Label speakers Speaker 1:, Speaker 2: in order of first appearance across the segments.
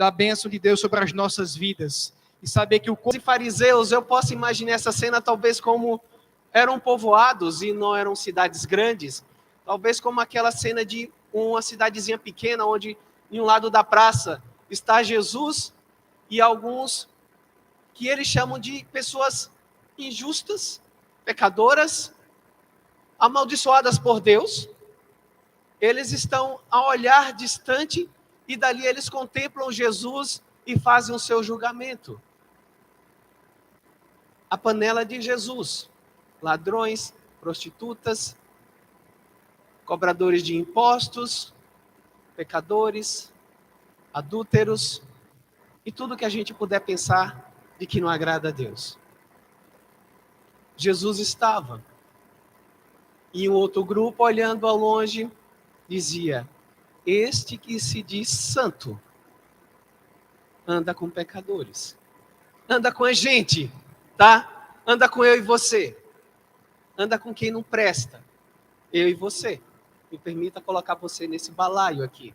Speaker 1: da bênção de Deus sobre as nossas vidas. E saber que os fariseus, eu posso imaginar essa cena talvez como eram povoados e não eram cidades grandes. Talvez como aquela cena de uma cidadezinha pequena, onde em um lado da praça está Jesus e alguns que eles chamam de pessoas injustas, pecadoras, amaldiçoadas por Deus. Eles estão a olhar distante e dali eles contemplam Jesus e fazem o seu julgamento. A panela de Jesus: ladrões, prostitutas, cobradores de impostos, pecadores, adúlteros e tudo que a gente puder pensar de que não agrada a Deus. Jesus estava. E um outro grupo, olhando ao longe, dizia: este que se diz santo anda com pecadores. Anda com a gente, tá? Anda com eu e você. Anda com quem não presta. Eu e você. Me permita colocar você nesse balaio aqui.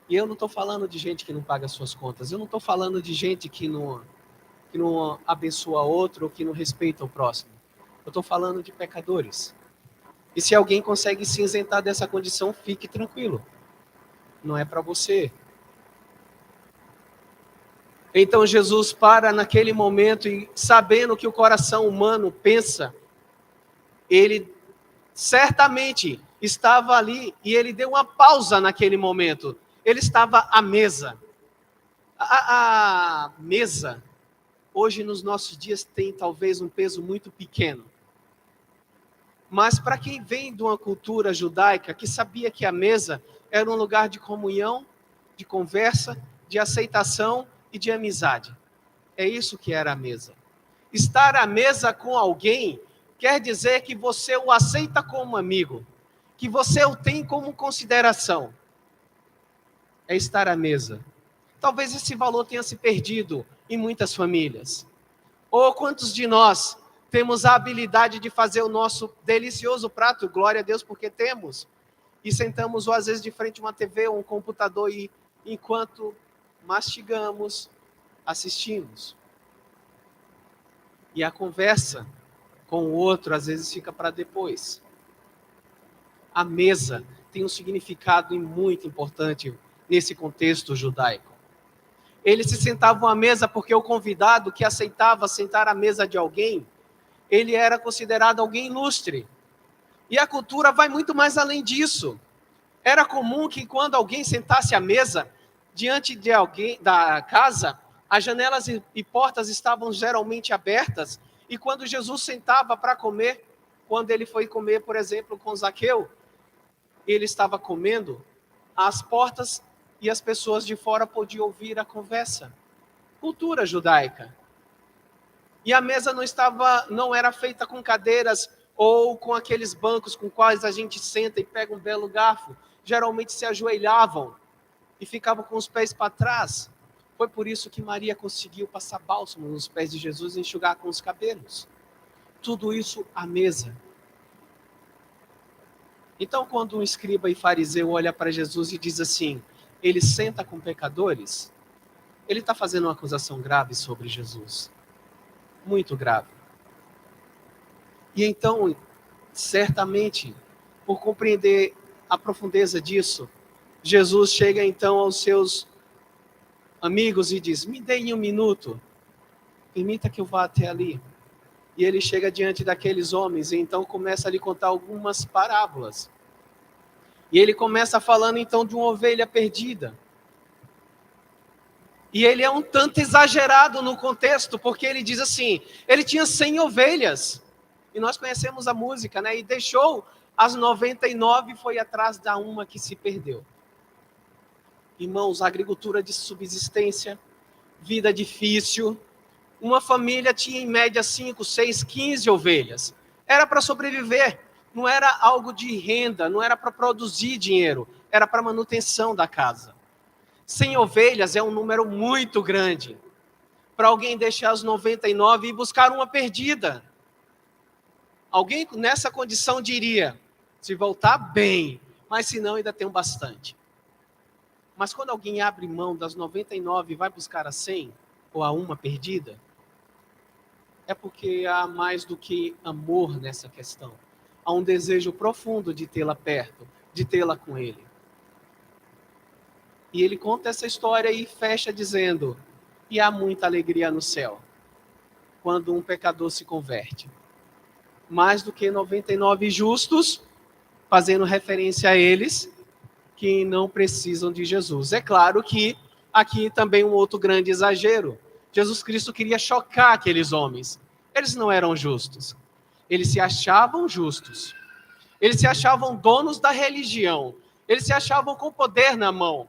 Speaker 1: E eu não estou falando de gente que não paga suas contas. Eu não estou falando de gente que não abençoa outro ou que não respeita o próximo. Eu estou falando de pecadores. E se alguém consegue se isentar dessa condição, fique tranquilo. Não é para você. Então Jesus para naquele momento e, sabendo que o coração humano pensa, ele certamente estava ali e ele deu uma pausa naquele momento. Ele estava à mesa. A mesa, hoje nos nossos dias, tem talvez um peso muito pequeno. Mas para quem vem de uma cultura judaica, que sabia que a mesa era um lugar de comunhão, de conversa, de aceitação e de amizade. É isso que era a mesa. Estar à mesa com alguém quer dizer que você o aceita como amigo, que você o tem como consideração. É estar à mesa. Talvez esse valor tenha se perdido em muitas famílias. Ou quantos de nós temos a habilidade de fazer o nosso delicioso prato, glória a Deus porque temos, e sentamos ou às vezes de frente a uma TV ou um computador e enquanto mastigamos, assistimos. E a conversa com o outro às vezes fica para depois. A mesa tem um significado muito importante nesse contexto judaico. Eles se sentavam à mesa porque o convidado que aceitava sentar à mesa de alguém, ele era considerado alguém ilustre. E a cultura vai muito mais além disso. Era comum que quando alguém sentasse à mesa, diante de alguém da casa, as janelas e portas estavam geralmente abertas, e quando Jesus sentava para comer, quando ele foi comer, por exemplo, com Zaqueu, ele estava comendo, as portas e as pessoas de fora podiam ouvir a conversa. Cultura judaica. E a mesa não era feita com cadeiras ou com aqueles bancos com quais a gente senta e pega um belo garfo. Geralmente se ajoelhavam e ficavam com os pés para trás. Foi por isso que Maria conseguiu passar bálsamo nos pés de Jesus e enxugar com os cabelos. Tudo isso à mesa. Então, quando um escriba e fariseu olha para Jesus e diz assim, ele senta com pecadores, ele está fazendo uma acusação grave sobre Jesus. Muito grave. E então, certamente, por compreender a profundeza disso, Jesus chega então aos seus amigos e diz, me deem um minuto, permita que eu vá até ali. E ele chega diante daqueles homens e então começa a lhe contar algumas parábolas. E ele começa falando então de uma ovelha perdida. E ele é um tanto exagerado no contexto, porque ele diz assim, ele tinha 100 ovelhas. E nós conhecemos a música, né? E deixou as 99 e foi atrás da uma que se perdeu. Irmãos, agricultura de subsistência, vida difícil. Uma família tinha em média 5, 6, 15 ovelhas. Era para sobreviver. Não era algo de renda, não era para produzir dinheiro. Era para manutenção da casa. 100 ovelhas é um número muito grande. Para alguém deixar as 99 e buscar uma perdida. Alguém nessa condição diria, se voltar bem, mas se não ainda tem bastante. Mas quando alguém abre mão das 99 e vai buscar a 100, ou a uma perdida, é porque há mais do que amor nessa questão. Há um desejo profundo de tê-la perto, de tê-la com ele. E ele conta essa história e fecha dizendo: e há muita alegria no céu, quando um pecador se converte. Mais do que 99 justos, fazendo referência a eles, que não precisam de Jesus. É claro que aqui também um outro grande exagero. Jesus Cristo queria chocar aqueles homens. Eles não eram justos. Eles se achavam justos. Eles se achavam donos da religião. Eles se achavam com poder na mão.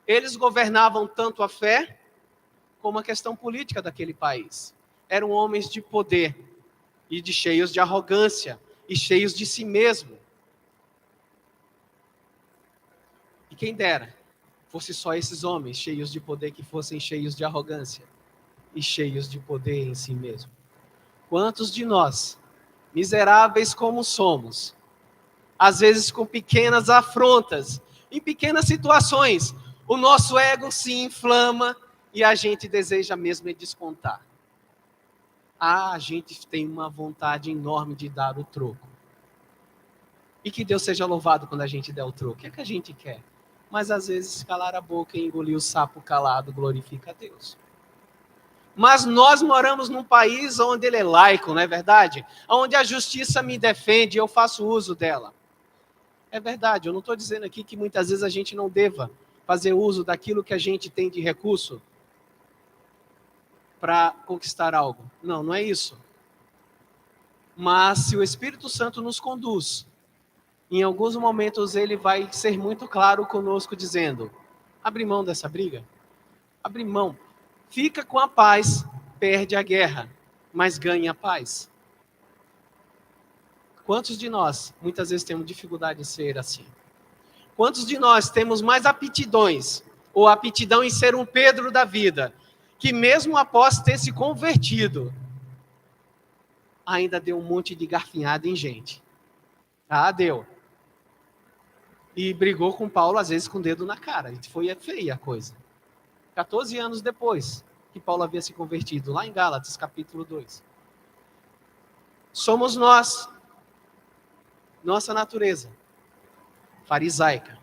Speaker 1: Eles governavam tanto a fé como a questão política daquele país. Eram homens de poder e de cheios de arrogância e cheios de si mesmo. E quem dera fosse só esses homens cheios de poder que fossem cheios de arrogância e cheios de poder em si mesmo. Quantos de nós, miseráveis como somos, às vezes com pequenas afrontas, em pequenas situações, o nosso ego se inflama e a gente deseja mesmo é descontar. A gente tem uma vontade enorme de dar o troco. E que Deus seja louvado quando a gente der o troco. O que é que a gente quer? Mas às vezes calar a boca e engolir o sapo calado glorifica a Deus. Mas nós moramos num país onde ele é laico, não é verdade? Onde a justiça me defende e eu faço uso dela. É verdade, eu não estou dizendo aqui que muitas vezes a gente não deva fazer uso daquilo que a gente tem de recurso para conquistar algo. Não, não é isso. Mas se o Espírito Santo nos conduz, em alguns momentos ele vai ser muito claro conosco dizendo: abre mão dessa briga, abre mão, fica com a paz, perde a guerra, mas ganha a paz. Quantos de nós muitas vezes temos dificuldade de ser assim? Quantos de nós temos mais aptidões, ou aptidão em ser um Pedro da vida, que mesmo após ter se convertido, ainda deu um monte de garfinhada em gente? Ah, deu. E brigou com Paulo, às vezes, com o dedo na cara. E foi feia a coisa. 14 anos depois que Paulo havia se convertido, lá em Gálatas, capítulo 2. Somos nós, nossa natureza, farisaica.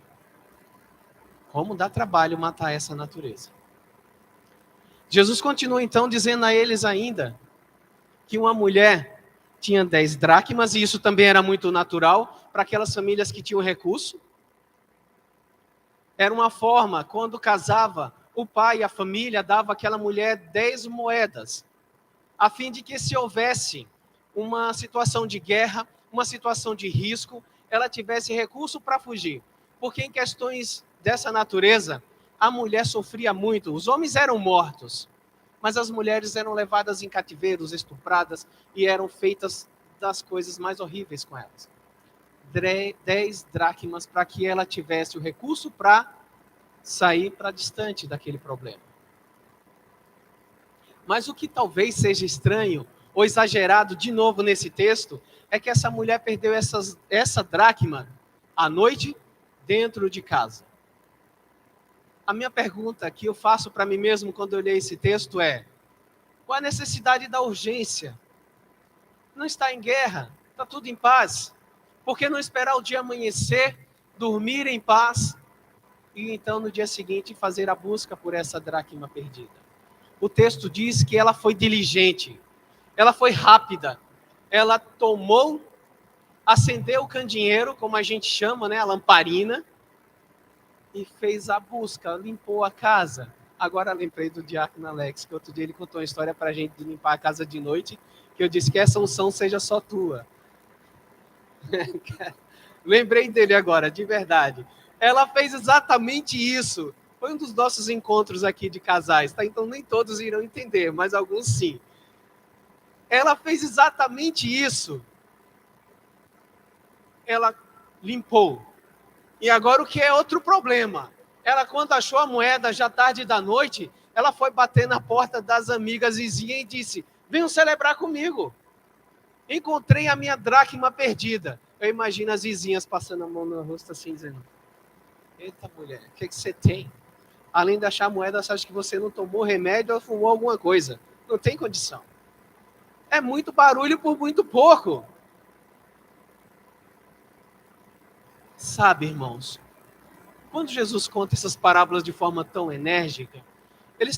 Speaker 1: Como dá trabalho matar essa natureza? Jesus continua então dizendo a eles ainda que uma mulher tinha 10 dracmas, e isso também era muito natural para aquelas famílias que tinham recurso. Era uma forma, quando casava, o pai e a família dava àquela mulher 10 moedas, a fim de que se houvesse uma situação de guerra, uma situação de risco, ela tivesse recurso para fugir. Porque em questões dessa natureza, a mulher sofria muito. Os homens eram mortos, mas as mulheres eram levadas em cativeiros, estupradas, e eram feitas das coisas mais horríveis com elas. 10 dracmas para que ela tivesse o recurso para sair para distante daquele problema. Mas o que talvez seja estranho ou exagerado de novo nesse texto é que essa mulher perdeu essa dracma à noite dentro de casa. A minha pergunta que eu faço para mim mesmo quando eu leio esse texto é: qual a necessidade da urgência? Não está em guerra, está tudo em paz. Por que não esperar o dia amanhecer, dormir em paz e então no dia seguinte fazer a busca por essa dracma perdida? O texto diz que ela foi diligente, ela foi rápida, ela tomou, acendeu o candeeiro, como a gente chama, né, a lamparina, e fez a busca, limpou a casa. Agora lembrei do diácono Alex, que outro dia ele contou uma história para a gente de limpar a casa de noite, que eu disse que essa unção seja só tua. Lembrei dele agora, de verdade. Ela fez exatamente isso. Foi um dos nossos encontros aqui de casais, tá? Então nem todos irão entender, mas alguns sim. Ela fez exatamente isso. Ela limpou. E agora o que é outro problema? Ela, quando achou a moeda, já tarde da noite, ela foi bater na porta das amigas vizinhas e disse: venham celebrar comigo. Encontrei a minha dracma perdida. Eu imagino as vizinhas passando a mão no rosto assim, dizendo: Eita, mulher, o que você tem? Além de achar moeda, você acha que você não tomou remédio ou fumou alguma coisa. Não tem condição. É muito barulho por muito pouco. Sabe, irmãos, quando Jesus conta essas parábolas de forma tão enérgica, ele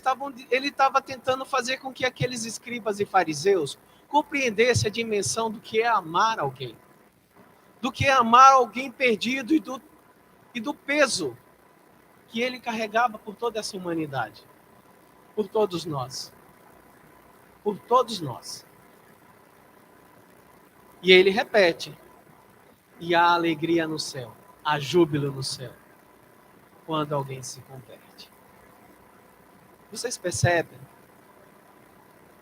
Speaker 1: estava tentando fazer com que aqueles escribas e fariseus compreendessem a dimensão do que é amar alguém. Do que é amar alguém perdido e do peso que ele carregava por toda essa humanidade. Por todos nós. Por todos nós. E ele repete: e há alegria no céu, há júbilo no céu, quando alguém se converte. Vocês percebem?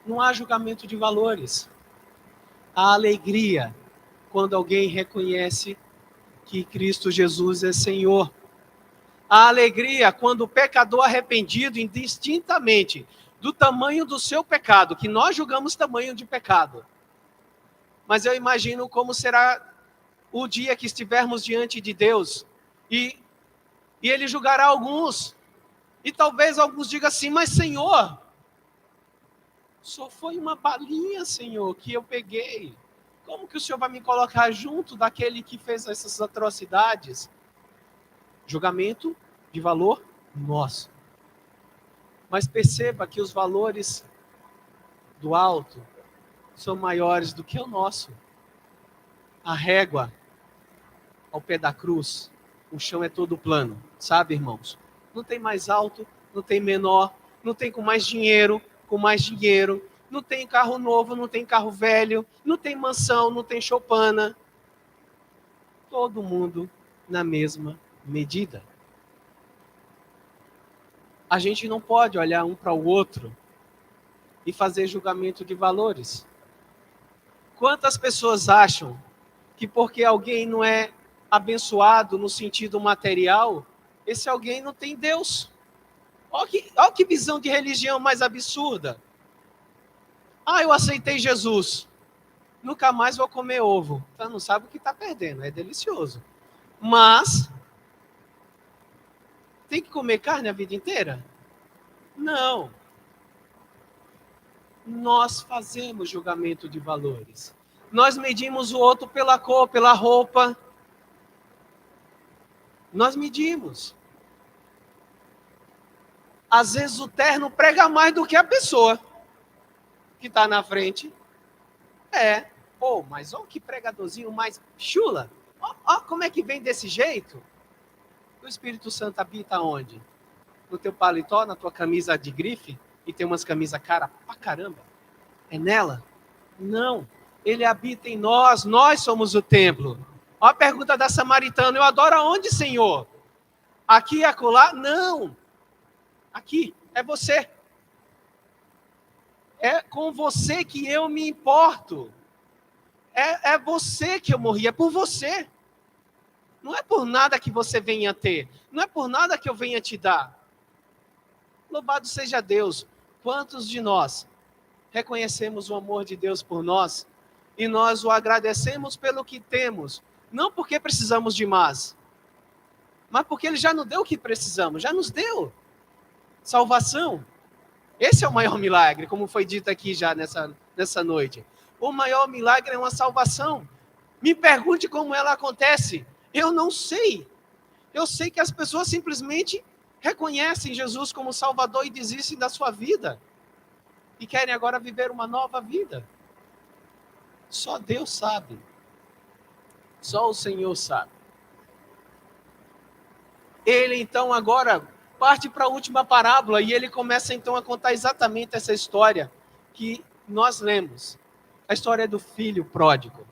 Speaker 1: Não há julgamento de valores. Há alegria quando alguém reconhece que Cristo Jesus é Senhor. Há alegria quando o pecador arrependido, indistintamente do tamanho do seu pecado, que nós julgamos tamanho de pecado. Mas eu imagino como será o dia que estivermos diante de Deus e Ele julgará alguns. E talvez alguns digam assim: mas Senhor, só foi uma balinha, Senhor, que eu peguei. Como que o Senhor vai me colocar junto daquele que fez essas atrocidades? Julgamento de valor nosso. Mas perceba que os valores do alto são maiores do que o nosso. A régua ao pé da cruz, o chão é todo plano, sabe, irmãos? Não tem mais alto, não tem menor, não tem com mais dinheiro, não tem carro novo, não tem carro velho, não tem mansão, não tem choupana. Todo mundo na mesma medida. A gente não pode olhar um para o outro e fazer julgamento de valores. Quantas pessoas acham que porque alguém não é abençoado no sentido material, esse alguém não tem Deus? Olha que visão de religião mais absurda. Ah, eu aceitei Jesus. Nunca mais vou comer ovo. Então não sabe o que está perdendo, é delicioso. Mas, tem que comer carne a vida inteira? Não. Nós fazemos julgamento de valores. Nós medimos o outro pela cor, pela roupa. Nós medimos. Às vezes o terno prega mais do que a pessoa que está na frente. Mas olha que pregadorzinho mais chula. Ó como é que vem desse jeito. O Espírito Santo habita onde? No teu paletó, na tua camisa de grife, e tem umas camisas cara pra caramba. É nela? Não. Ele habita em nós somos o templo. Olha a pergunta da samaritana: eu adoro aonde, Senhor? Aqui e acolá? Não. Aqui, é você. É com você que eu me importo. É você que eu morri, é por você. Não é por nada que você venha ter. Não é por nada que eu venha te dar. Louvado seja Deus. Quantos de nós reconhecemos o amor de Deus por nós e nós o agradecemos pelo que temos? Não porque precisamos de mais, mas porque Ele já nos deu o que precisamos. Já nos deu salvação. Esse é o maior milagre, como foi dito aqui já nessa noite. O maior milagre é uma salvação. Me pergunte como ela acontece. Eu não sei. Eu sei que as pessoas simplesmente reconhecem Jesus como Salvador e desistem da sua vida. E querem agora viver uma nova vida. Só Deus sabe. Só o Senhor sabe. Ele então agora parte para a última parábola e ele começa então a contar exatamente essa história que nós lemos. A história do filho pródigo.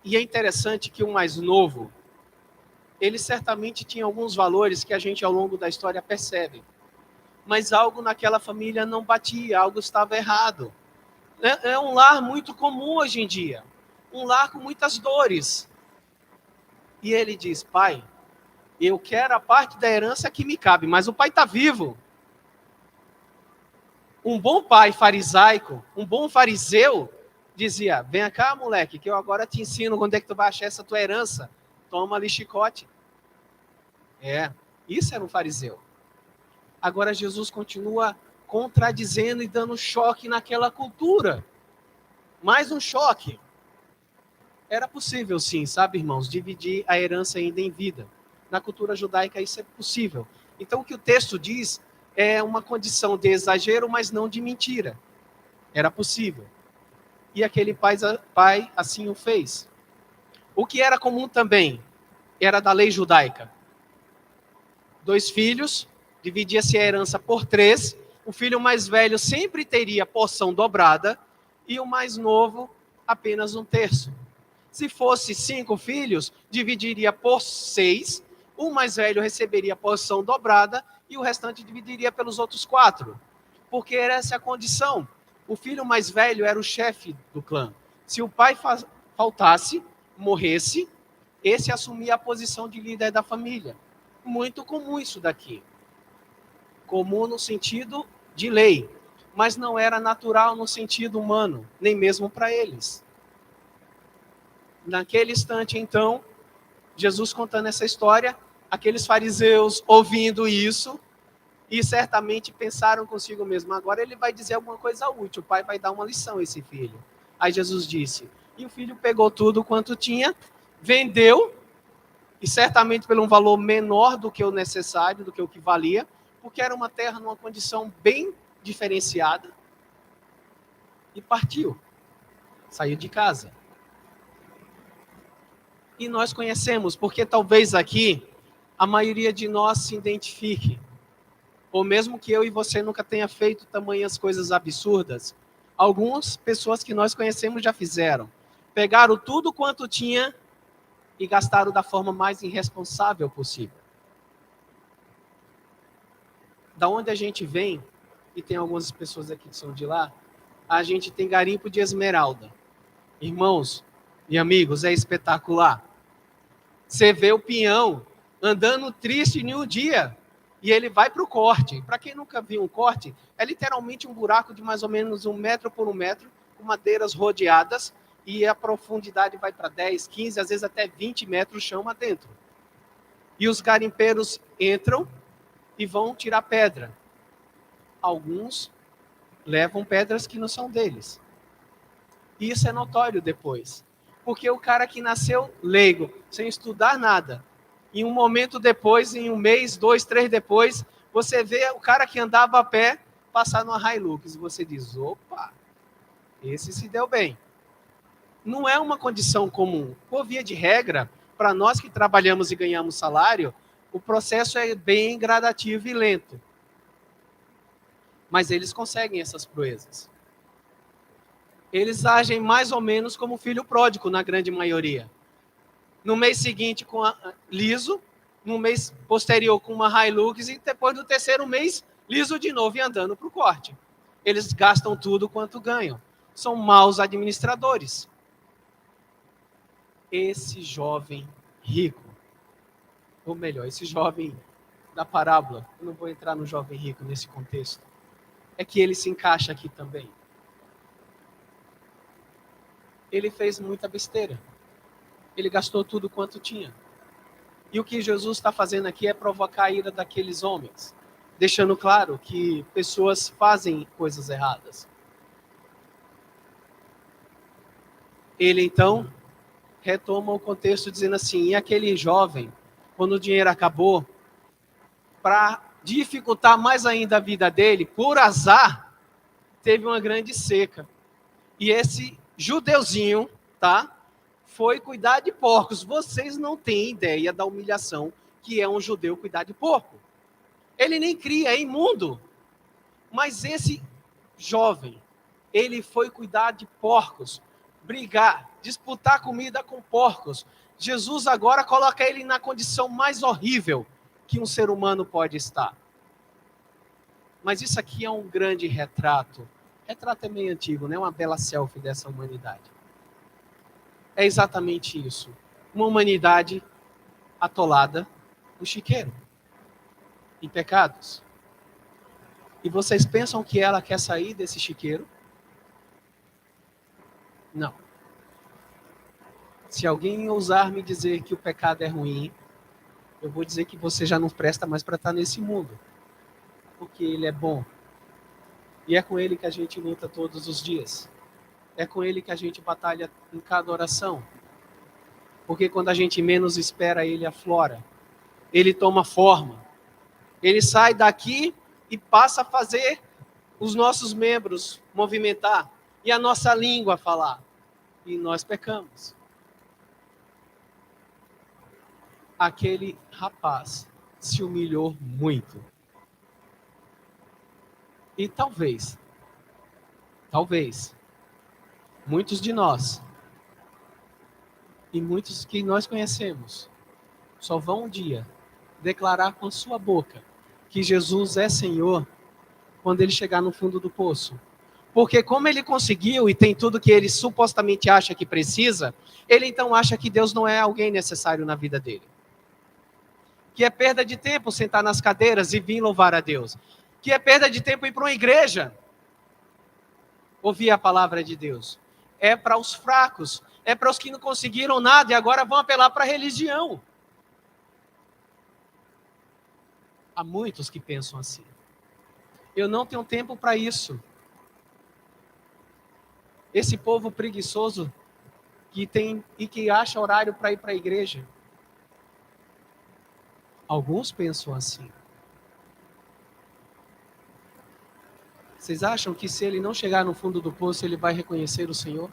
Speaker 1: E é interessante que o mais novo, ele certamente tinha alguns valores que a gente ao longo da história percebe. Mas algo naquela família não batia, algo estava errado. É um lar muito comum hoje em dia. Um lar com muitas dores. E ele diz: pai, eu quero a parte da herança que me cabe, mas o pai está vivo. Um bom pai farisaico, um bom fariseu, dizia: vem cá, moleque, que eu agora te ensino onde é que tu vai achar essa tua herança. Toma ali chicote. Isso era um fariseu. Agora Jesus continua contradizendo e dando choque naquela cultura. Mais um choque. Era possível, sim, sabe, irmãos, dividir a herança ainda em vida. Na cultura judaica isso é possível. Então o que o texto diz é uma condição de exagero, mas não de mentira. Era possível. E aquele pai assim o fez. O que era comum também era da lei judaica. 2 filhos, dividia-se a herança por 3. O filho mais velho sempre teria porção dobrada e o mais novo apenas 1/3. Se fosse 5 filhos, dividiria por 6. O mais velho receberia porção dobrada e o restante dividiria pelos outros 4. Porque era essa a condição. O filho mais velho era o chefe do clã. Se o pai faltasse, morresse, esse assumia a posição de líder da família. Muito comum isso daqui. Comum no sentido de lei, mas não era natural no sentido humano, nem mesmo para eles. Naquele instante, então, Jesus contando essa história, aqueles fariseus ouvindo isso, e certamente pensaram consigo mesmo, agora ele vai dizer alguma coisa útil, o pai vai dar uma lição a esse filho. Aí Jesus disse, e o filho pegou tudo quanto tinha, vendeu, e certamente por um valor menor do que o necessário, do que o que valia, porque era uma terra numa condição bem diferenciada, e partiu, saiu de casa. E nós conhecemos, porque talvez aqui a maioria de nós se identifique, ou mesmo que eu e você nunca tenha feito tamanhas coisas absurdas, algumas pessoas que nós conhecemos já fizeram. Pegaram tudo quanto tinha e gastaram da forma mais irresponsável possível. Da onde a gente vem, e tem algumas pessoas aqui que são de lá, a gente tem garimpo de esmeralda. Irmãos e amigos, é espetacular. Você vê o peão andando triste em um dia, e ele vai para o corte. Para quem nunca viu um corte, é literalmente um buraco de mais ou menos 1 metro por 1 metro, com madeiras rodeadas, e a profundidade vai para 10, 15, às vezes até 20 metros chão adentro. E os garimpeiros entram e vão tirar pedra. Alguns levam pedras que não são deles. E isso é notório depois. Porque o cara que nasceu leigo, sem estudar nada, em um momento depois, em 1 mês, 2, 3 depois, você vê o cara que andava a pé passar numa Hilux. E você diz, opa, esse se deu bem. Não é uma condição comum. Por via de regra, para nós que trabalhamos e ganhamos salário, o processo é bem gradativo e lento. Mas eles conseguem essas proezas. Eles agem mais ou menos como o filho pródigo, na grande maioria. No mês seguinte, liso, no mês posterior, com uma Hilux, e depois do terceiro mês, liso de novo e andando para o corte. Eles gastam tudo quanto ganham. São maus administradores. Esse jovem rico, ou melhor, esse jovem da parábola, eu não vou entrar no jovem rico nesse contexto, é que ele se encaixa aqui também. Ele fez muita besteira. Ele gastou tudo quanto tinha. E o que Jesus está fazendo aqui é provocar a ira daqueles homens, deixando claro que pessoas fazem coisas erradas. Ele, então, retoma o contexto dizendo assim, e aquele jovem, quando o dinheiro acabou, para dificultar mais ainda a vida dele, por azar, teve uma grande seca. E esse judeuzinho, tá? Foi cuidar de porcos. Vocês não têm ideia da humilhação que é um judeu cuidar de porco. Ele nem cria, é imundo. Mas esse jovem, ele foi cuidar de porcos, brigar, disputar comida com porcos. Jesus agora coloca ele na condição mais horrível que um ser humano pode estar. Mas isso aqui é um grande retrato. Retrato é meio antigo, né? Uma bela selfie dessa humanidade. É exatamente isso. Uma humanidade atolada no chiqueiro, em pecados. E vocês pensam que ela quer sair desse chiqueiro? Não. Se alguém ousar me dizer que o pecado é ruim, eu vou dizer que você já não presta mais para estar nesse mundo, porque Ele é bom. E é com Ele que a gente luta todos os dias. É com Ele que a gente batalha em cada oração. Porque quando a gente menos espera, Ele aflora. Ele toma forma. Ele sai daqui e passa a fazer os nossos membros movimentar e a nossa língua falar. E nós pecamos. Aquele rapaz se humilhou muito. E talvez, muitos de nós, e muitos que nós conhecemos, só vão um dia declarar com a sua boca que Jesus é Senhor quando ele chegar no fundo do poço. Porque como ele conseguiu e tem tudo que ele supostamente acha que precisa, ele então acha que Deus não é alguém necessário na vida dele. Que é perda de tempo sentar nas cadeiras e vir louvar a Deus. Que é perda de tempo ir para uma igreja, ouvir a palavra de Deus. É para os fracos, é para os que não conseguiram nada e agora vão apelar para a religião. Há muitos que pensam assim. Eu não tenho tempo para isso. Esse povo preguiçoso que tem e que acha horário para ir para a igreja. Alguns pensam assim. Vocês acham que se ele não chegar no fundo do poço, ele vai reconhecer o Senhor?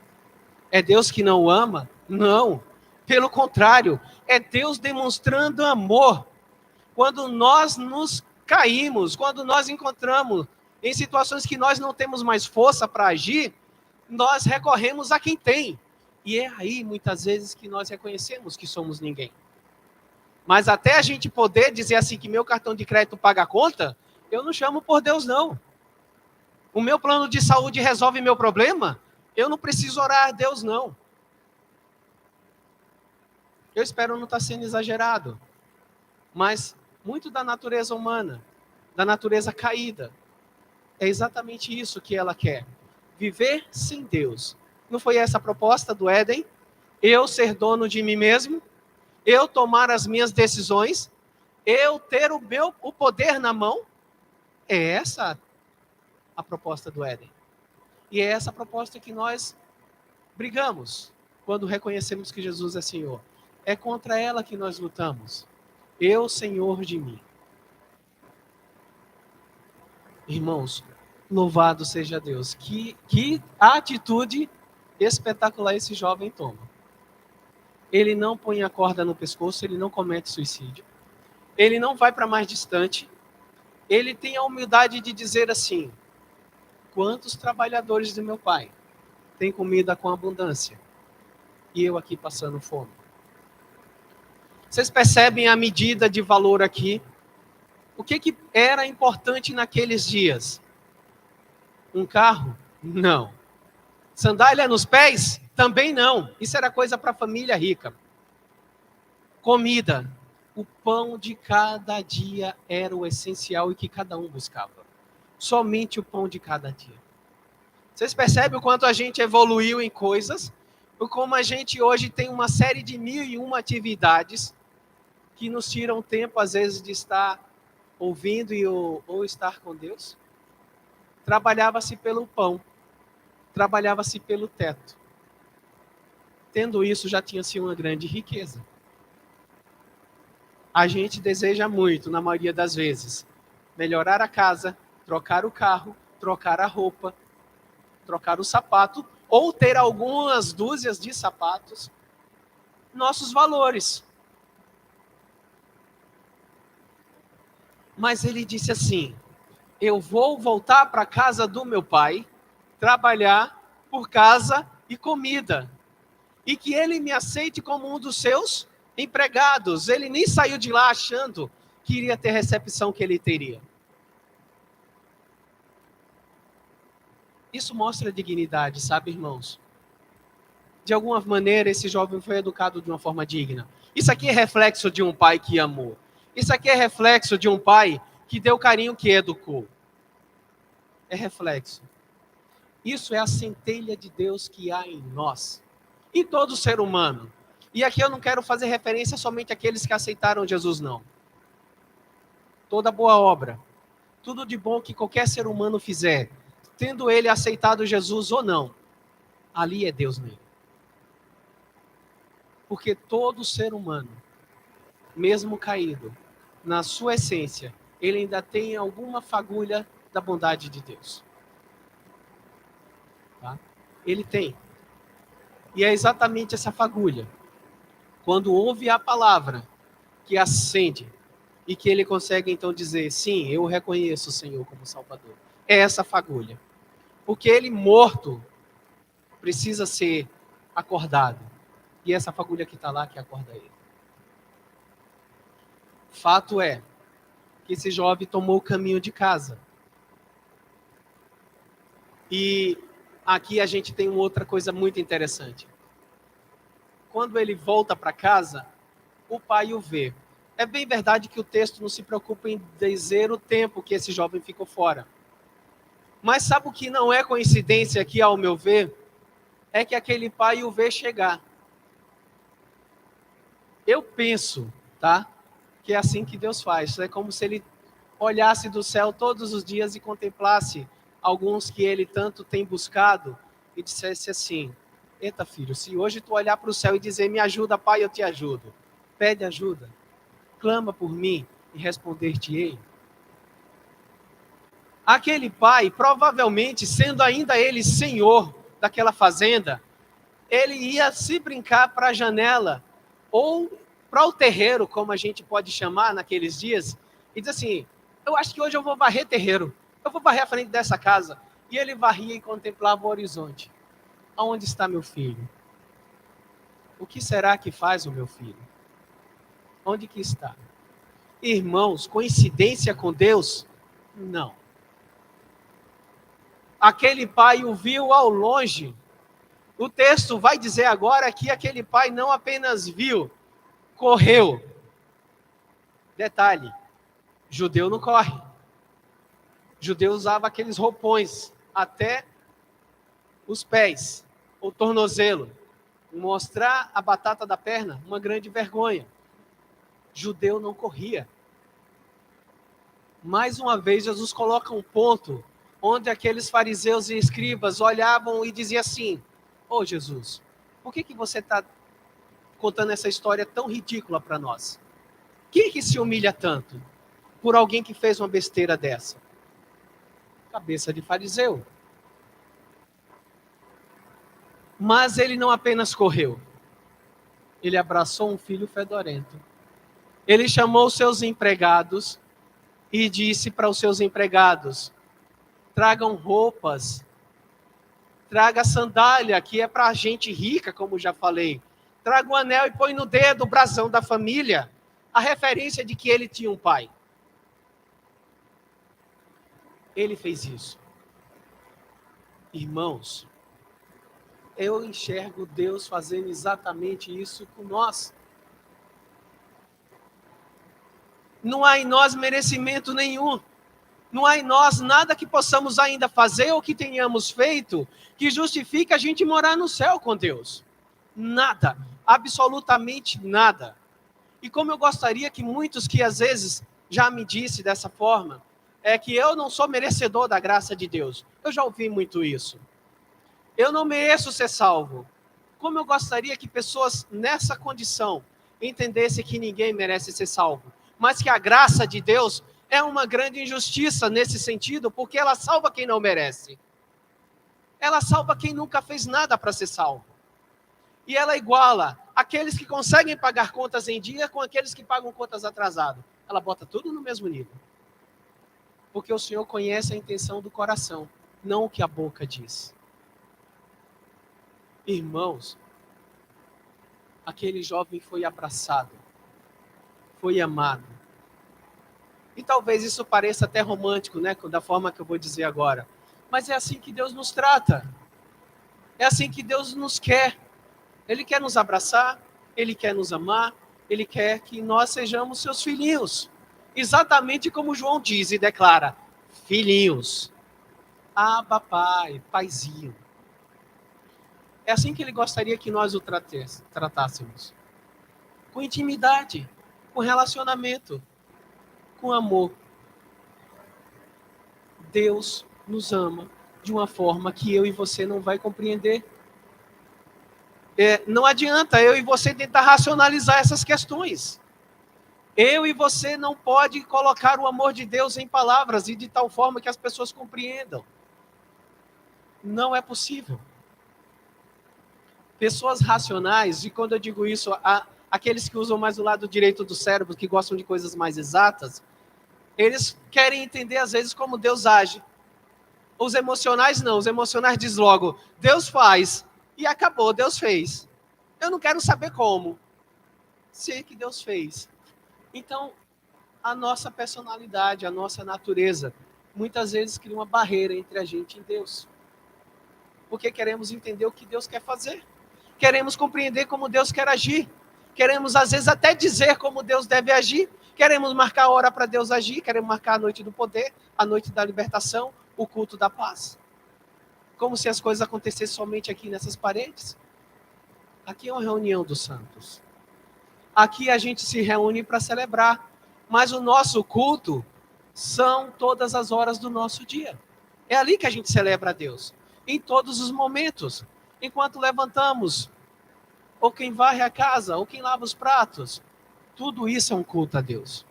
Speaker 1: É Deus que não o ama? Não. Pelo contrário, é Deus demonstrando amor. Quando nós nos caímos, quando nós encontramos em situações que nós não temos mais força para agir, nós recorremos a quem tem. E é aí, muitas vezes, que nós reconhecemos que somos ninguém. Mas até a gente poder dizer assim que meu cartão de crédito paga a conta, eu não chamo por Deus, não. O meu plano de saúde resolve meu problema, eu não preciso orar a Deus, não. Eu espero não estar sendo exagerado. Mas muito da natureza humana, da natureza caída, é exatamente isso que ela quer. Viver sem Deus. Não foi essa a proposta do Éden? Eu ser dono de mim mesmo, eu tomar as minhas decisões, eu ter o poder na mão. É essa a proposta do Éden. E é essa a proposta que nós brigamos quando reconhecemos que Jesus é Senhor. É contra ela que nós lutamos. Eu, Senhor de mim. Irmãos, louvado seja Deus. Que atitude espetacular esse jovem toma. Ele não põe a corda no pescoço, ele não comete suicídio. Ele não vai para mais distante. Ele tem a humildade de dizer assim: quantos trabalhadores do meu pai têm comida com abundância? E eu aqui passando fome. Vocês percebem a medida de valor aqui? O que era importante naqueles dias? Um carro? Não. Sandália nos pés? Também não. Isso era coisa para a família rica. Comida. O pão de cada dia era o essencial e que cada um buscava. Somente o pão de cada dia. Vocês percebem o quanto a gente evoluiu em coisas? Ou como a gente hoje tem uma série de 1001 atividades que nos tiram tempo, às vezes, de estar ouvindo ou estar com Deus? Trabalhava-se pelo pão. Trabalhava-se pelo teto. Tendo isso, já tinha-se uma grande riqueza. A gente deseja muito, na maioria das vezes, melhorar a casa, trocar o carro, trocar a roupa, trocar o sapato, ou ter algumas dúzias de sapatos, nossos valores. Mas ele disse assim: eu vou voltar para a casa do meu pai, trabalhar por casa e comida, e que ele me aceite como um dos seus empregados. Ele nem saiu de lá achando que iria ter a recepção que ele teria. Isso mostra dignidade, sabe, irmãos? De alguma maneira, esse jovem foi educado de uma forma digna. Isso aqui é reflexo de um pai que amou. Isso aqui é reflexo de um pai que deu carinho, que educou. É reflexo. Isso é a centelha de Deus que há em nós. Em todo ser humano. E aqui eu não quero fazer referência somente àqueles que aceitaram Jesus, não. Toda boa obra, tudo de bom que qualquer ser humano fizer, tendo ele aceitado Jesus ou não, ali é Deus nele. Porque todo ser humano, mesmo caído, na sua essência, ele ainda tem alguma fagulha da bondade de Deus. Tá? Ele tem. E é exatamente essa fagulha, quando ouve a palavra, que acende, e que ele consegue então dizer, sim, eu reconheço o Senhor como Salvador. É essa fagulha. Porque ele morto precisa ser acordado. E essa fagulha que está lá que acorda ele. Fato é que esse jovem tomou o caminho de casa. E aqui a gente tem uma outra coisa muito interessante. Quando ele volta para casa, o pai o vê. É bem verdade que o texto não se preocupa em dizer o tempo que esse jovem ficou fora. Mas sabe o que não é coincidência aqui, ao meu ver? É que aquele pai o vê chegar. Eu penso, tá? Que é assim que Deus faz. É como se ele olhasse do céu todos os dias e contemplasse alguns que ele tanto tem buscado e dissesse assim: eita filho, se hoje tu olhar para o céu e dizer me ajuda, pai, eu te ajudo. Pede ajuda, clama por mim e responder-te-ei. Aquele pai, provavelmente, sendo ainda ele senhor daquela fazenda, ele ia se brincar para a janela ou para o terreiro, como a gente pode chamar naqueles dias, e dizer assim: eu acho que hoje eu vou varrer terreiro, eu vou varrer a frente dessa casa. E ele varria e contemplava o horizonte. Aonde está meu filho? O que será que faz o meu filho? Onde que está? Irmãos, coincidência com Deus? Não. Aquele pai o viu ao longe. O texto vai dizer agora que aquele pai não apenas viu, correu. Detalhe, judeu não corre. Judeu usava aqueles roupões até os pés, o tornozelo. Mostrar a batata da perna, uma grande vergonha. Judeu não corria. Mais uma vez, Jesus coloca um ponto onde aqueles fariseus e escribas olhavam e diziam assim: ô Jesus, por que você está contando essa história tão ridícula para nós? Quem que se humilha tanto por alguém que fez uma besteira dessa? Cabeça de fariseu. Mas ele não apenas correu, ele abraçou um filho fedorento. Ele chamou os seus empregados e disse para os seus empregados: tragam roupas, traga sandália, que é para gente rica, como já falei. Traga um anel e põe no dedo o brasão da família, a referência de que ele tinha um pai. Ele fez isso. Irmãos, eu enxergo Deus fazendo exatamente isso com nós. Não há em nós merecimento nenhum. Não há em nós nada que possamos ainda fazer ou que tenhamos feito que justifique a gente morar no céu com Deus. Nada. Absolutamente nada. E como eu gostaria que muitos que às vezes já me disse dessa forma, é que eu não sou merecedor da graça de Deus. Eu já ouvi muito isso. Eu não mereço ser salvo. Como eu gostaria que pessoas nessa condição entendessem que ninguém merece ser salvo, mas que a graça de Deus é uma grande injustiça nesse sentido, porque ela salva quem não merece. Ela salva quem nunca fez nada para ser salvo. E ela iguala aqueles que conseguem pagar contas em dia com aqueles que pagam contas atrasado. Ela bota tudo no mesmo nível. Porque o Senhor conhece a intenção do coração, não o que a boca diz. Irmãos, aquele jovem foi abraçado, foi amado. E talvez isso pareça até romântico, né, da forma que eu vou dizer agora. Mas é assim que Deus nos trata. É assim que Deus nos quer. Ele quer nos abraçar, Ele quer nos amar, Ele quer que nós sejamos seus filhinhos. Exatamente como João diz e declara: filhinhos. Abba, pai, paizinho. É assim que Ele gostaria que nós o tratássemos. com intimidade, com relacionamento, com amor. Deus nos ama de uma forma que eu e você não vai compreender. Não adianta eu e você tentar racionalizar essas questões. Eu e você não pode colocar o amor de Deus em palavras e de tal forma que as pessoas compreendam. Não é possível. Pessoas racionais, e quando eu digo isso, aqueles que usam mais o lado direito do cérebro, que gostam de coisas mais exatas, eles querem entender às vezes como Deus age. Os emocionais não, os emocionais dizem logo, Deus faz, e acabou, Deus fez. Eu não quero saber como. Sei que Deus fez. Então, a nossa personalidade, a nossa natureza, muitas vezes cria uma barreira entre a gente e Deus. Porque queremos entender o que Deus quer fazer. Queremos compreender como Deus quer agir. Queremos, às vezes, até dizer como Deus deve agir. Queremos marcar a hora para Deus agir. Queremos marcar a noite do poder, a noite da libertação, o culto da paz. Como se as coisas acontecessem somente aqui nessas paredes. Aqui é uma reunião dos santos. Aqui a gente se reúne para celebrar. Mas o nosso culto são todas as horas do nosso dia. É ali que a gente celebra a Deus. Em todos os momentos. Enquanto levantamos, ou quem varre a casa, ou quem lava os pratos. Tudo isso é um culto a Deus.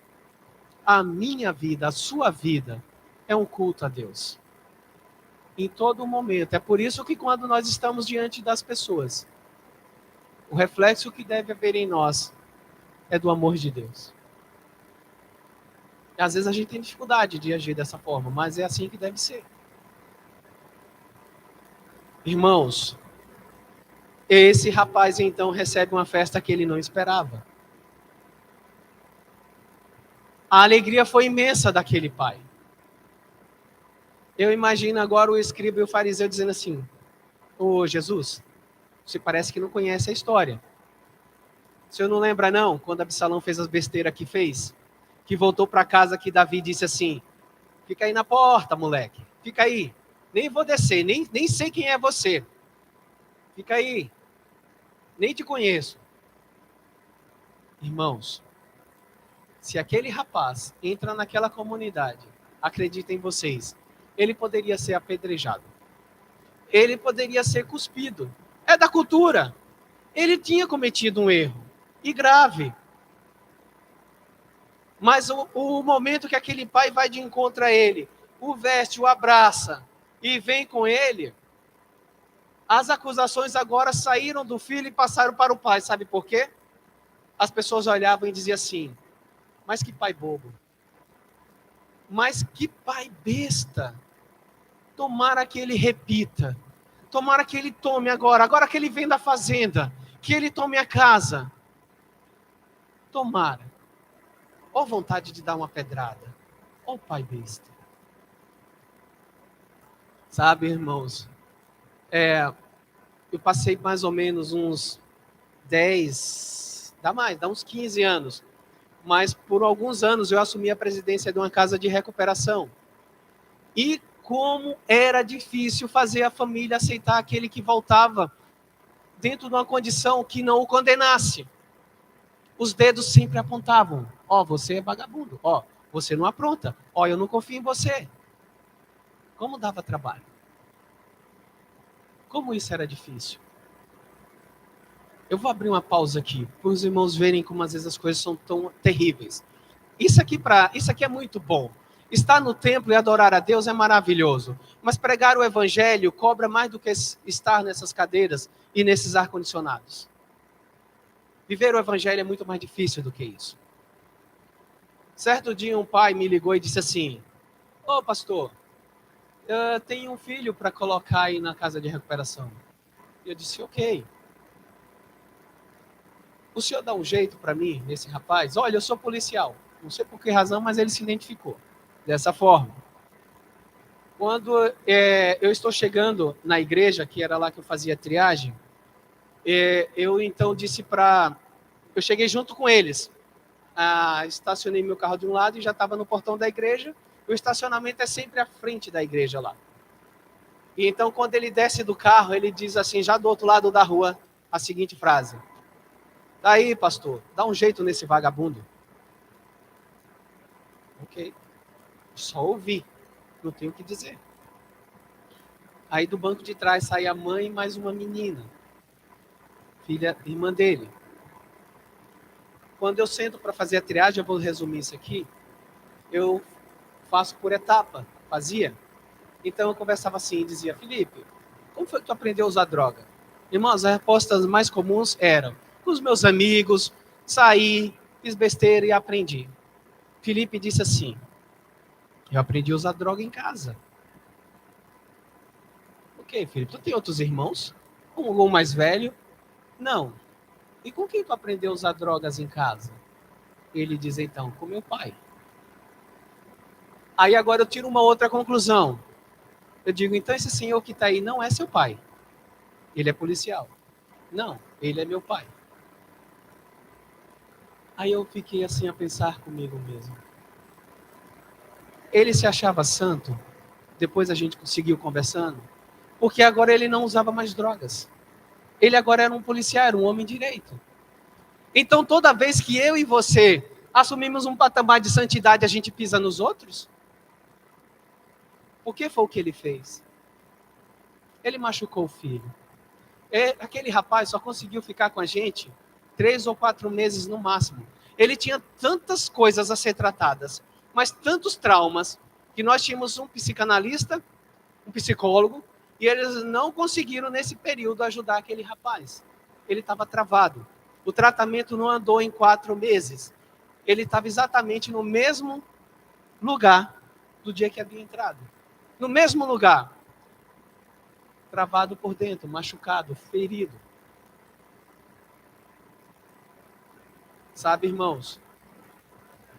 Speaker 1: A minha vida, a sua vida, é um culto a Deus. Em todo momento. É por isso que quando nós estamos diante das pessoas, o reflexo que deve haver em nós é do amor de Deus. Às vezes a gente tem dificuldade de agir dessa forma, mas é assim que deve ser. Irmãos, esse rapaz então recebe uma festa que ele não esperava. A alegria foi imensa daquele pai. Eu imagino agora o escriba e o fariseu dizendo assim, ô Jesus, você parece que não conhece a história. O senhor não lembra não, quando Absalão fez as besteiras que fez? Que voltou para casa que Davi disse assim, fica aí na porta, moleque, fica aí. Nem vou descer, nem sei quem é você. Fica aí, nem te conheço. Irmãos, se aquele rapaz entra naquela comunidade, acredita em vocês, ele poderia ser apedrejado. Ele poderia ser cuspido. É da cultura. Ele tinha cometido um erro. E grave. Mas o momento que aquele pai vai de encontro a ele, o veste, o abraça e vem com ele, as acusações agora saíram do filho e passaram para o pai. Sabe por quê? As pessoas olhavam e diziam assim, mas que pai bobo. Mas que pai besta. Tomara que ele repita. Tomara que ele tome agora que ele vem da fazenda, que ele tome a casa. Tomara. Ou vontade de dar uma pedrada. Ou pai besta. Sabe, irmãos, eu passei mais ou menos uns 10, dá uns 15 anos, mas por alguns anos eu assumi a presidência de uma casa de recuperação. E como era difícil fazer a família aceitar aquele que voltava dentro de uma condição que não o condenasse. Os dedos sempre apontavam. Ó, você é vagabundo. Ó, você não apronta. Ó, eu não confio em você. Como dava trabalho? Como isso era difícil? Eu vou abrir uma pausa aqui, para os irmãos verem como às vezes as coisas são tão terríveis. Isso aqui é muito bom. Estar no templo e adorar a Deus é maravilhoso. Mas pregar o evangelho cobra mais do que estar nessas cadeiras e nesses ar-condicionados. Viver o evangelho é muito mais difícil do que isso. Certo dia um pai me ligou e disse assim, ô pastor, eu tenho um filho para colocar aí na casa de recuperação. E eu disse, ok. O senhor dá um jeito para mim, nesse rapaz? Olha, eu sou policial. Não sei por que razão, mas ele se identificou dessa forma. Quando eu estou chegando na igreja, que era lá que eu fazia triagem, eu então disse para... Eu cheguei junto com eles. Estacionei meu carro de um lado e já estava no portão da igreja. O estacionamento é sempre à frente da igreja lá. E então, quando ele desce do carro, ele diz assim, já do outro lado da rua, a seguinte frase. Daí, pastor, dá um jeito nesse vagabundo. Ok. Só ouvi. Não tenho o que dizer. Aí do banco de trás sai a mãe e mais uma menina. Filha, irmã dele. Quando eu sento para fazer a triagem, eu vou resumir isso aqui, eu faço por etapa, fazia. Então eu conversava assim e dizia, Felipe, como foi que tu aprendeu a usar droga? Irmãos, as respostas mais comuns eram, com os meus amigos, saí, fiz besteira e aprendi. Felipe disse assim, eu aprendi a usar droga em casa. Ok, Felipe, tu tem outros irmãos? Um mais velho? Não. E com quem tu aprendeu a usar drogas em casa? Ele diz, então, com meu pai. Aí agora eu tiro uma outra conclusão. Eu digo, então esse senhor que está aí não é seu pai. Ele é policial. Não, ele é meu pai. Aí eu fiquei assim a pensar comigo mesmo. Ele se achava santo, depois a gente conseguiu conversando, porque agora ele não usava mais drogas. Ele agora era um policial, era um homem direito. Então toda vez que eu e você assumimos um patamar de santidade, a gente pisa nos outros? Por que foi o que ele fez? Ele machucou o filho. Aquele rapaz só conseguiu ficar com a gente 3 ou 4 meses no máximo. Ele tinha tantas coisas a ser tratadas, mas tantos traumas, que nós tínhamos um psicanalista, um psicólogo, e eles não conseguiram nesse período ajudar aquele rapaz. Ele estava travado. O tratamento não andou em 4 meses. Ele estava exatamente no mesmo lugar do dia que havia entrado. No mesmo lugar. Travado por dentro, machucado, ferido. Sabe, irmãos,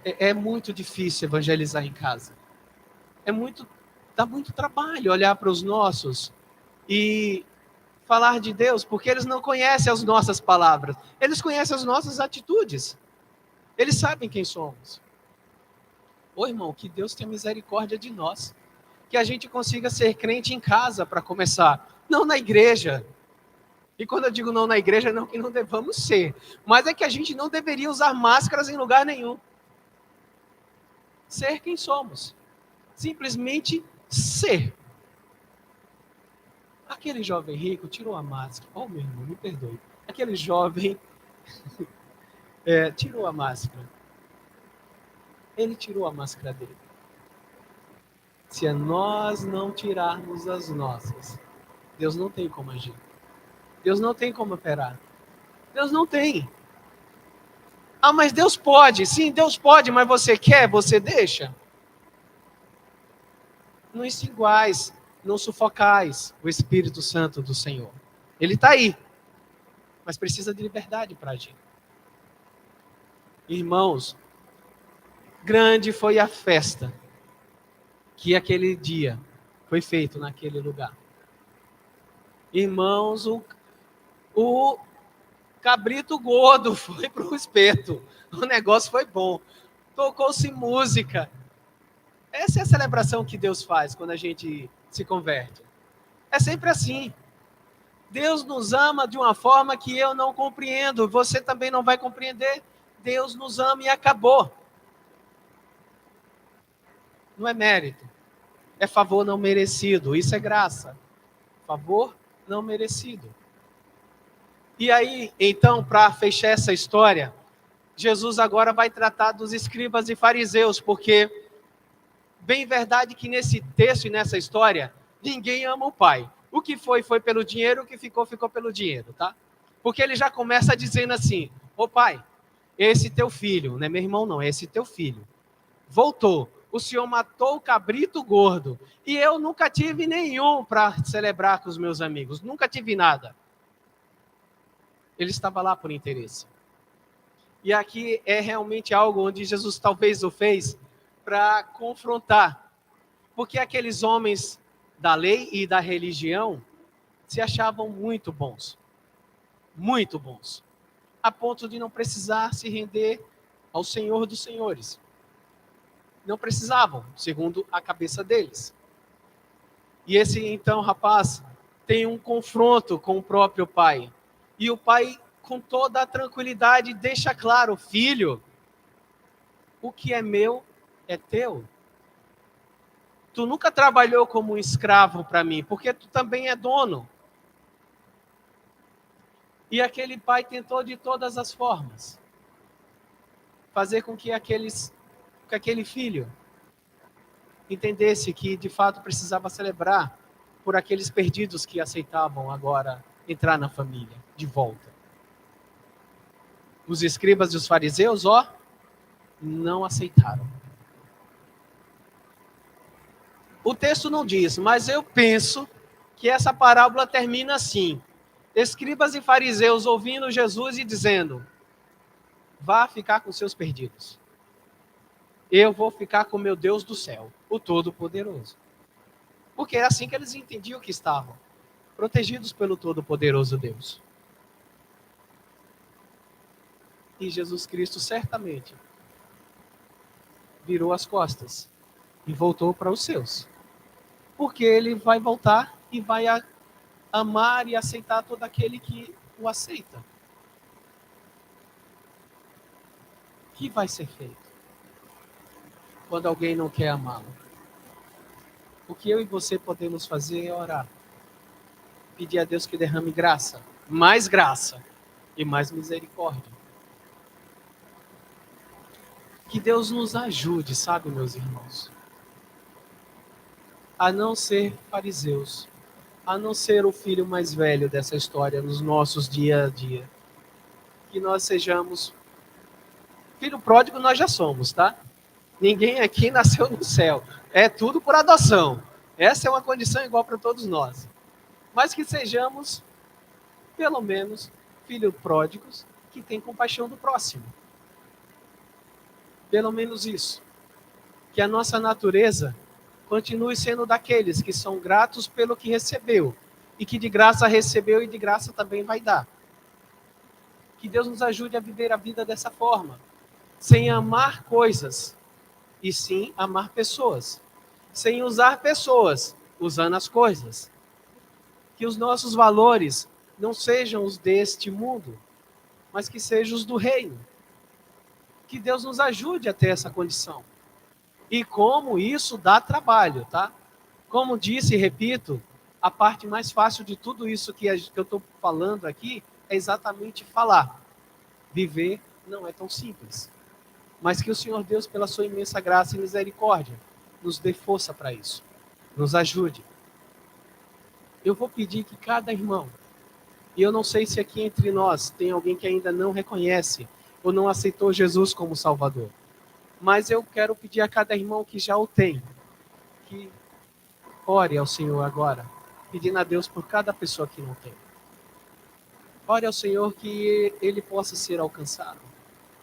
Speaker 1: é muito difícil evangelizar em casa. Dá muito trabalho olhar para os nossos e falar de Deus, porque eles não conhecem as nossas palavras. Eles conhecem as nossas atitudes. Eles sabem quem somos. Ô irmão, que Deus tenha misericórdia de nós. Que a gente consiga ser crente em casa para começar, não na igreja. E quando eu digo não na igreja, não que não devamos ser, mas é que a gente não deveria usar máscaras em lugar nenhum. Ser quem somos. Simplesmente ser. Aquele jovem rico tirou a máscara. Oh, meu irmão, me perdoe. Aquele jovem tirou a máscara. Ele tirou a máscara dele. Se nós não tirarmos as nossas, Deus não tem como agir. Deus não tem como operar. Deus não tem. Ah, mas Deus pode. Sim, Deus pode, mas você quer, você deixa. Não extinguais, não sufocais o Espírito Santo do Senhor. Ele está aí, mas precisa de liberdade para agir. Irmãos, grande foi a festa que aquele dia foi feito naquele lugar. Irmãos, o cabrito gordo foi para o espeto. O negócio foi bom. Tocou-se música. Essa é a celebração que Deus faz quando a gente se converte. É sempre assim. Deus nos ama de uma forma que eu não compreendo. Você também não vai compreender. Deus nos ama e acabou. Não é mérito. É favor não merecido. Isso é graça. Favor não merecido. E aí, então, para fechar essa história, Jesus agora vai tratar dos escribas e fariseus, porque bem verdade que nesse texto e nessa história, ninguém ama o Pai. O que foi pelo dinheiro, o que ficou pelo dinheiro, tá? Porque ele já começa dizendo assim, ô Pai, esse teu filho, não é meu irmão não, é esse teu filho, voltou, o Senhor matou o cabrito gordo, e eu nunca tive nenhum para celebrar com os meus amigos, nunca tive nada. Ele estava lá por interesse. E aqui é realmente algo onde Jesus talvez o fez para confrontar. Porque aqueles homens da lei e da religião se achavam muito bons. Muito bons. A ponto de não precisar se render ao Senhor dos Senhores. Não precisavam, segundo a cabeça deles. E esse, então, rapaz, tem um confronto com o próprio pai. E o pai com toda a tranquilidade, deixa claro: filho, o que é meu é teu. Tu nunca trabalhou como um escravo para mim, porque tu também é dono. E aquele pai tentou de todas as formas fazer com que aquele filho entendesse que de fato precisava celebrar por aqueles perdidos que aceitavam agora entrar na família de volta. Os escribas e os fariseus, não aceitaram. O texto não diz, mas eu penso que essa parábola termina assim: escribas e fariseus ouvindo Jesus e dizendo: vá ficar com seus perdidos. Eu vou ficar com meu Deus do céu, o Todo-Poderoso. Porque é assim que eles entendiam que estavam, protegidos pelo Todo-Poderoso Deus. E Jesus Cristo certamente virou as costas e voltou para os seus. Porque ele vai voltar e vai amar e aceitar todo aquele que o aceita. O que vai ser feito quando alguém não quer amá-lo? O que eu e você podemos fazer é orar. Pedir a Deus que derrame graça e mais misericórdia. Que Deus nos ajude, sabe, meus irmãos, a não ser fariseus, a não ser o filho mais velho dessa história nos nossos dia a dia. Que nós sejamos... Filho pródigo nós já somos, tá? Ninguém aqui nasceu no céu. É tudo por adoção. Essa é uma condição igual para todos nós. Mas que sejamos, pelo menos, filhos pródigos que têm compaixão do próximo. Pelo menos isso. Que a nossa natureza continue sendo daqueles que são gratos pelo que recebeu. E que de graça recebeu e de graça também vai dar. Que Deus nos ajude a viver a vida dessa forma. Sem amar coisas, e sim amar pessoas. Sem usar pessoas, usando as coisas. Que os nossos valores não sejam os deste mundo, mas que sejam os do reino. Que Deus nos ajude a ter essa condição. E como isso dá trabalho, tá? Como disse e repito, a parte mais fácil de tudo isso que eu estou falando aqui é exatamente falar. Viver não é tão simples. Mas que o Senhor Deus, pela sua imensa graça e misericórdia, nos dê força para isso. Nos ajude. Eu vou pedir que cada irmão, e eu não sei se aqui entre nós tem alguém que ainda não reconhece ou não aceitou Jesus como Salvador, mas eu quero pedir a cada irmão que já o tem, que ore ao Senhor agora, pedindo a Deus por cada pessoa que não tem. Ore ao Senhor que ele possa ser alcançado.